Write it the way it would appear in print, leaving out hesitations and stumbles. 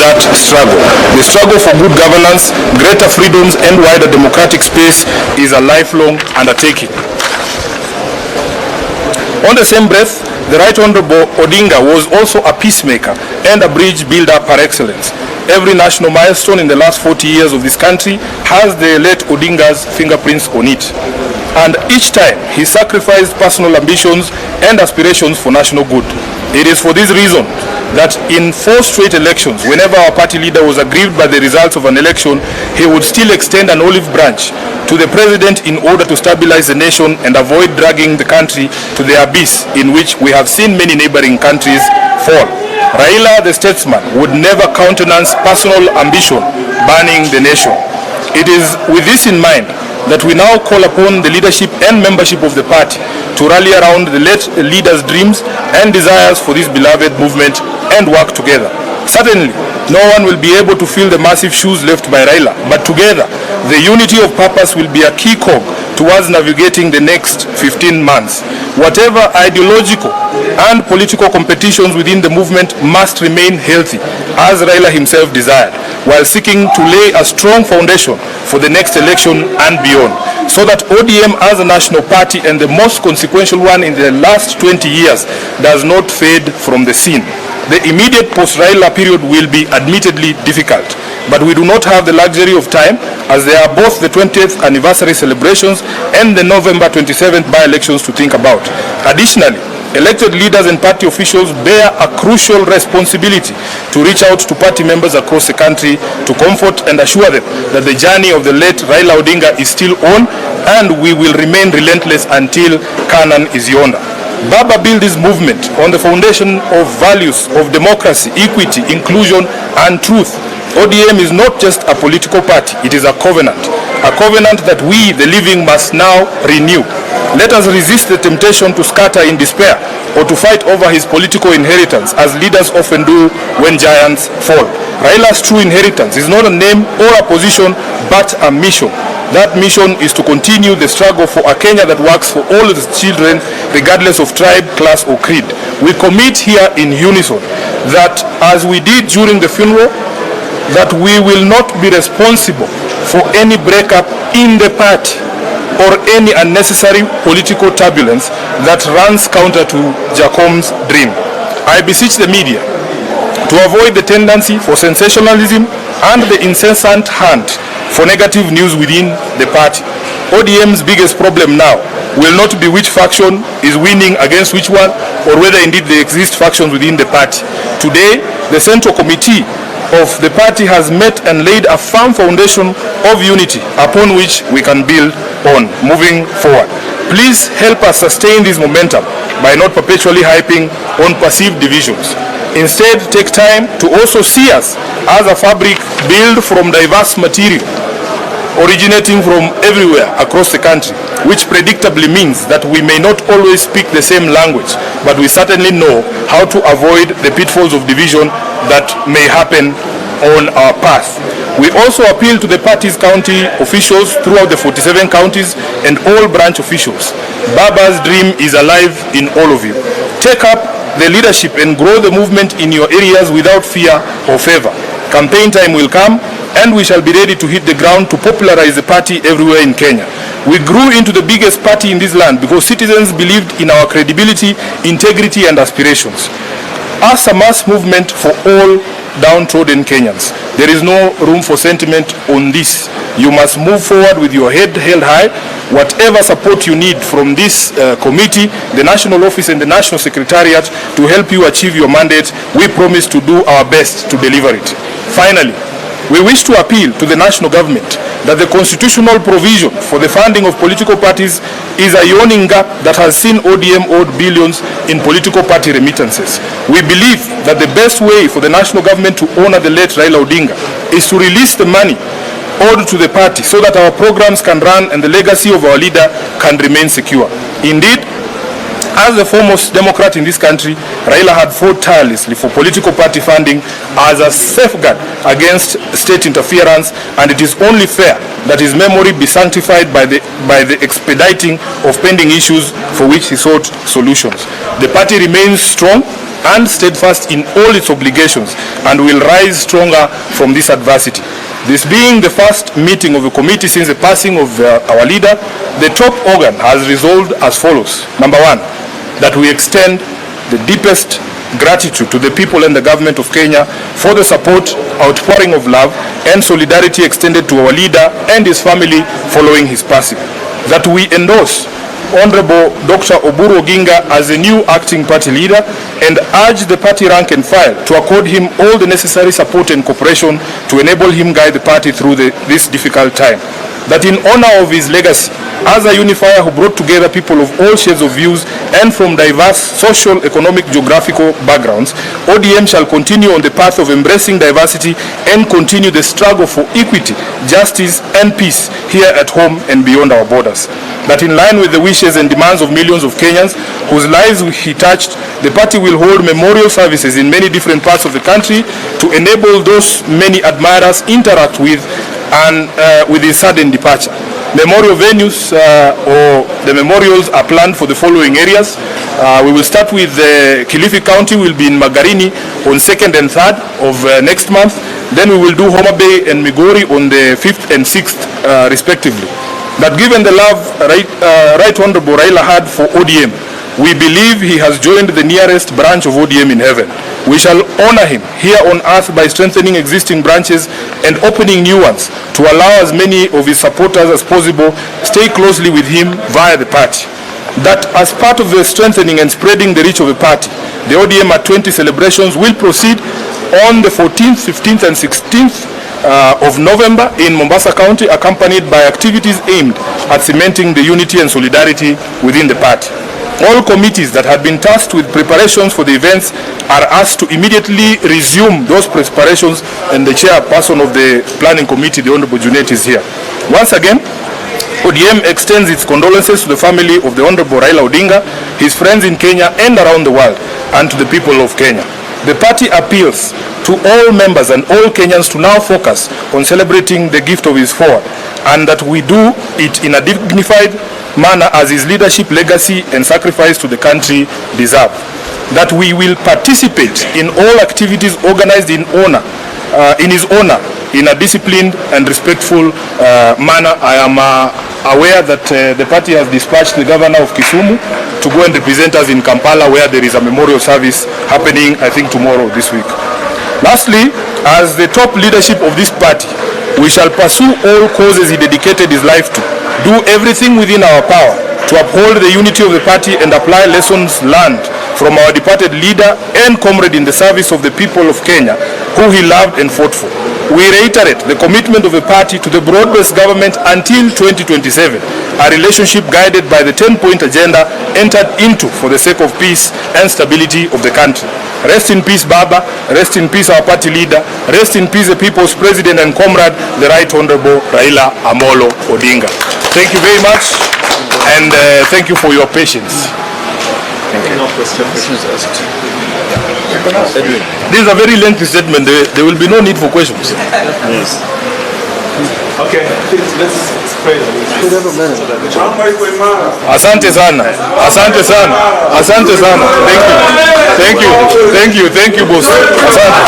that struggle. The struggle for good governance, greater freedoms, and wider democratic space is a lifelong undertaking. On the same breath, the Right Honorable Odinga was also a peacemaker and a bridge builder par excellence. Every national milestone in the last 40 years of this country has the late Odinga's fingerprints on it. And each time, he sacrificed personal ambitions and aspirations for national good. It is for this reason that in 4 straight elections, whenever our party leader was aggrieved by the results of an election, he would still extend an olive branch to the president in order to stabilize the nation and avoid dragging the country to the abyss in which we have seen many neighboring countries fall. Raila, the statesman, would never countenance personal ambition burning the nation. It is with this in mind that we now call upon the leadership and membership of the party to rally around the late leader's dreams and desires for this beloved movement and work together. Certainly, no one will be able to fill the massive shoes left by Raila, but together, the unity of purpose will be a key cog towards navigating the next 15 months. Whatever ideological and political competitions within the movement must remain healthy, as Raila himself desired, while seeking to lay a strong foundation for the next election and beyond, so that ODM as a national party and the most consequential one in the last 20 years does not fade from the scene. The immediate post-Raila period will be admittedly difficult, but we do not have the luxury of time, as there are both the 20th anniversary celebrations and the November 27th by-elections to think about. Additionally, elected leaders and party officials bear a crucial responsibility to reach out to party members across the country to comfort and assure them that the journey of the late Raila Odinga is still on, and we will remain relentless until Canaan is yonder. Baba built this movement on the foundation of values of democracy, equity, inclusion, and truth. ODM is not just a political party, it is a covenant that we, the living, must now renew. Let us resist the temptation to scatter in despair or to fight over his political inheritance, as leaders often do when giants fall. Raila's true inheritance is not a name or a position, but a mission. That mission is to continue the struggle for a Kenya that works for all its children, regardless of tribe, class, or creed. We commit here in unison that, as we did during the funeral, that we will not be responsible for any breakup in the party or any unnecessary political turbulence that runs counter to Jacom's dream. I beseech the media to avoid the tendency for sensationalism and the incessant hunt for negative news within the party. ODM's biggest problem now will not be which faction is winning against which one, or whether indeed there exist factions within the party. Today, the Central Committee of the party has met and laid a firm foundation of unity upon which we can build on moving forward. Please help us sustain this momentum by not perpetually hyping on perceived divisions. Instead, take time to also see us as a fabric built from diverse material originating from everywhere across the country, which predictably means that we may not always speak the same language, but we certainly know how to avoid the pitfalls of division that may happen on our path. We also appeal to the party's county officials throughout the 47 counties and all branch officials. Baba's dream is alive in all of you. Take up the leadership and grow the movement in your areas without fear or favor. Campaign time will come, and we shall be ready to hit the ground to popularize the party everywhere in Kenya. We grew into the biggest party in this land because citizens believed in our credibility, integrity, and aspirations. As a mass movement for all downtrodden Kenyans, there is no room for sentiment on this. You must move forward with your head held high. Whatever support you need from this committee, the National Office, and the National Secretariat to help you achieve your mandate, we promise to do our best to deliver it. Finally, we wish to appeal to the national government that the constitutional provision for the funding of political parties is a yawning gap that has seen ODM owed billions in political party remittances. We believe that the best way for the national government to honor the late Raila Odinga is to release the money owed to the party so that our programs can run and the legacy of our leader can remain secure. Indeed, as the foremost Democrat in this country, Raila had fought tirelessly for political party funding as a safeguard against state interference, and it is only fair that his memory be sanctified by the expediting of pending issues for which he sought solutions. The party remains strong and steadfast in all its obligations and will rise stronger from this adversity. This being the first meeting of the committee since the passing of our leader, the top organ has resolved as follows. Number one, that we extend the deepest gratitude to the people and the government of Kenya for the support, outpouring of love and solidarity extended to our leader and his family following his passing. That we endorse Honorable Dr. Oburu Oginga as the new acting party leader and urge the party rank and file to accord him all the necessary support and cooperation to enable him guide the party through this difficult time. That in honor of his legacy as a unifier who brought together people of all shades of views and from diverse social, economic, geographical backgrounds, ODM shall continue on the path of embracing diversity and continue the struggle for equity, justice and peace here at home and beyond our borders. That in line with the wishes and demands of millions of Kenyans whose lives he touched, the party will hold memorial services in many different parts of the country to enable those many admirers interact with and with his sudden departure. Memorial venues or the memorials are planned for the following areas. We will start with Kilifi County, will be in Magarini on 2nd and 3rd of next month. Then we will do Homa Bay and Migori on the 5th and 6th respectively. That given the love Right Honorable Raila had for ODM, we believe he has joined the nearest branch of ODM in heaven. We shall honor him here on earth by strengthening existing branches and opening new ones to allow as many of his supporters as possible stay closely with him via the party. That as part of the strengthening and spreading the reach of the party, the ODM at 20 celebrations will proceed on the 14th, 15th and 16th of November in Mombasa County, accompanied by activities aimed at cementing the unity and solidarity within the party. All committees that had been tasked with preparations for the events are asked to immediately resume those preparations, and the chairperson of the planning committee, the Honorable Junet, is here. Once again, ODM extends its condolences to the family of the Honorable Raila Odinga, his friends in Kenya and around the world, and to the people of Kenya. The party appeals to all members and all Kenyans to now focus on celebrating the gift of his forward, and that we do it in a dignified manner as his leadership, legacy and sacrifice to the country deserve. That we will participate in all activities organized in his honor in a disciplined and respectful manner. I am aware that the party has dispatched the governor of Kisumu to go and represent us in Kampala, where there is a memorial service happening, I think, tomorrow this week. Lastly, as the top leadership of this party, we shall pursue all causes he dedicated his life to, do everything within our power to uphold the unity of the party and apply lessons learned from our departed leader and comrade in the service of the people of Kenya, who he loved and fought for. We reiterate the commitment of the party to the broad-based government until 2027, a relationship guided by the 10-point agenda entered into for the sake of peace and stability of the country. Rest in peace, Baba. Rest in peace, our party leader. Rest in peace, the people's president and comrade, the Right Honorable Raila Amolo Odinga. Thank you very much, and thank you for your patience. Thank you. No questions asked. This is a very lengthy statement. There will be no need for questions. Yes. Okay, let's pray. Asante sana. Asante sana. Asante sana. Thank you. Thank you. Thank you. Thank you, boss. Asante.